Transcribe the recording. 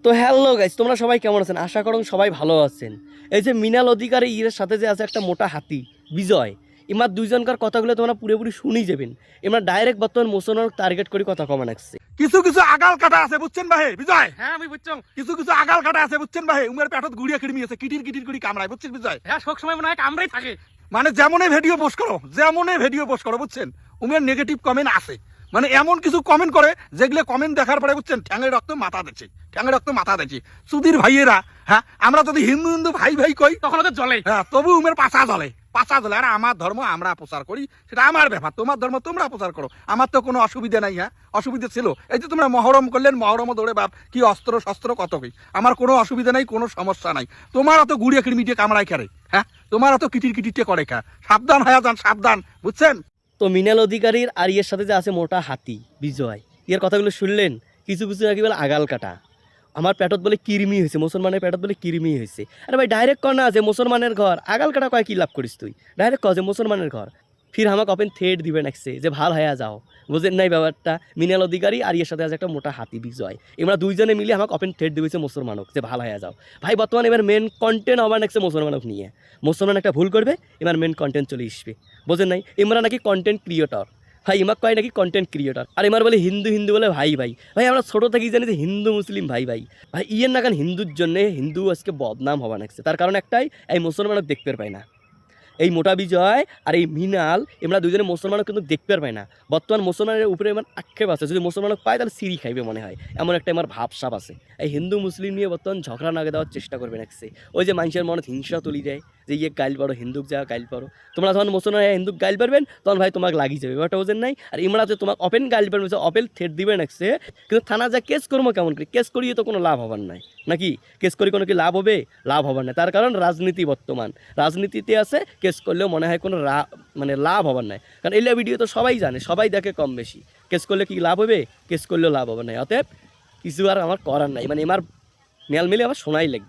তো hello guys, তোমরা সবাই কেমন আছেন? আশা করুন সবাই ভালো আছেন। এই যে মিনাল অধিকারী এর সাথে যে আছে একটা মোটা হাতি বিজয়, এমার দুইজনকার কথাগুলো তোমরা পুরোপুরি শুনেই যাবেন। এমার ডাইরেক্ট বর্তমান মোশনের টার্গেট করে কথা কমান আসছে। কিছু কিছু আগাল কাটা আছে বুঝছেন ভাই বিজয়। হ্যাঁ আমি বুঝছো। কিছু কিছু আগাল কাটা আছে বুঝছেন ভাই, উমের পেটত গুড়িয়া কিড়মি আছে, কিটির কিটির করে কামড়ায় বুঝছেন বিজয়। হ্যাঁ সব সময় মনে হয় কামড়াই থাকে। মানে যেমনই ভিডিও পোস্ট করো বুঝছেন, উমের নেগেটিভ কমেন্ট আছে। মানে এমন কিছু কমেন্ট করে যেগুলো কমেন্ট দেখার পরে বুঝছেন ঠ্যাঙের রক্ত মাথা দেখছি সুধীর ভাইয়েরা। হ্যাঁ, আমরা যদি হিন্দু হিন্দু ভাই ভাই কই তখন ওদের জলে। হ্যাঁ, তবু উমের পাছা জ্বলে। আর আমার ধর্ম আমরা প্রচার করি, সেটা আমার ব্যাপার। তোমার ধর্ম তোমরা প্রচার করো, আমার তো কোনো অসুবিধা নাই। হ্যাঁ, অসুবিধা ছিল এই যে তোমরা মহরম করলেন, মহরম দৌড়ে বাপ কি অস্ত্র শস্ত্র কত কি, আমার কোনো অসুবিধা নাই, কোনো সমস্যা নাই। তোমার অত গুড়িয়ে কিড়মিটিয়ে কামড়াই খারে, হ্যাঁ, তোমার অত কিটির কিটিরটে করে খা। সাবধান হয়ে যান, সাবধান বুঝছেন। তো মিনাল অধিকারীর আর এর সাথে যে আছে মোটা হাতি বিজয়, এর কথাগুলো শুনলেন? কিছু কিছু নাকি বলে আগাল কাটা, আমার পেটত বলে কিরমি হয়েছে, মুসলমানের পেটত বলে কিরমি হয়েছে। আরে ভাই ডাইরেক্ট কর না যে মুসলমানের ঘর, আগাল কাটা কয় কি লাভ করিস তুই? ডাইরেক্ট কর যে মুসলমানের ঘর, ফির আমাকে ওপেন থ্রেড দিবেন একসে যে ভাল হয়ে যাও। বুঝেন নাই ব্যাপারটা? মিনাল অধিকারী আর এর সাথে আছে একটা মোটা হাতি বিজয়, এরা দুইজনে মিলে আমাকে ওপেন থ্রেড দিয়েছে মুসলমানক যে ভাল হয়ে যাও। ভাই বর্তমানে এবার মেন কন্টেন্ট হবার নাকছে মুসলমানক নিয়ে। মুসলমান একটা ভুল করবে, এবার মেন কন্টেন্ট চলে আসবে। বোঝেন নাই? এমরা নাকি কন্টেন্ট ক্রিয়েটর। ভাই এমাক কয় নাকি কন্টেন্ট ক্রিয়েটর, আর এমার বলে হিন্দু হিন্দু বলে ভাই ভাই। ভাই আমরা ছোটো থেকেই জানি যে হিন্দু মুসলিম ভাই ভাই। ভাই ইয়ের না, কারণ হিন্দুর জন্যে হিন্দু আজকে বদনাম হওয়া লাগছে। তার কারণ একটাই, এই মুসলমানক দেখতে পায় না। এই মোটা বিজয় আর এই মিনাল, এমরা দুজনে মুসলমানও কিন্তু দেখতে পারবে না। বর্তমান মুসলমানের উপরে এমন আক্ষেপ আছে, যদি মুসলমানক পায় তাহলে সিঁড়ি খাইবে মনে হয়, এমন একটা আমার ভাবসাব আছে। এই হিন্দু মুসলিম নিয়ে বর্তমান ঝগড়া নাগে দেওয়ার চেষ্টা করবে নাকছে। ওই যে মানুষের মনে হিংসা তুলি যায় যে ইয়ে গাইল পারো, হিন্দুক যা গাইল পারো। তোমরা যখন মুসলমান হিন্দুক গাইল পারবেন তখন ভাই তোমাকে লাগিয়ে যাবে, ব্যাপারটা বোঝেন নাই? আর ইমরা যে তোমাকে ওপেন গাইল পারবে, ওপেন থ্রেট দিবে নাকছে, কিন্তু থানা যা কেস করবো কেমন করে? কেস করিয়ে তো কোনো লাভ হবার নাই নাকি? কেস করে কোনো কি লাভ হবে? লাভ হবার নাই। তার কারণ রাজনীতি, বর্তমান রাজনীতিতে আছে, কেস করলেও মনে হয় কোনো মানে লাভ হবার নাই। কারণ এই ভিডিও তো সবাই জানে, সবাই দেখে কম বেশি। কেস করলে কি লাভ হবে? কেস করলেও লাভ হবে না। অতএব কিছু আর আমার করার নাই, মানে আমার মেল মিলে আবার শোনাই লাগবে।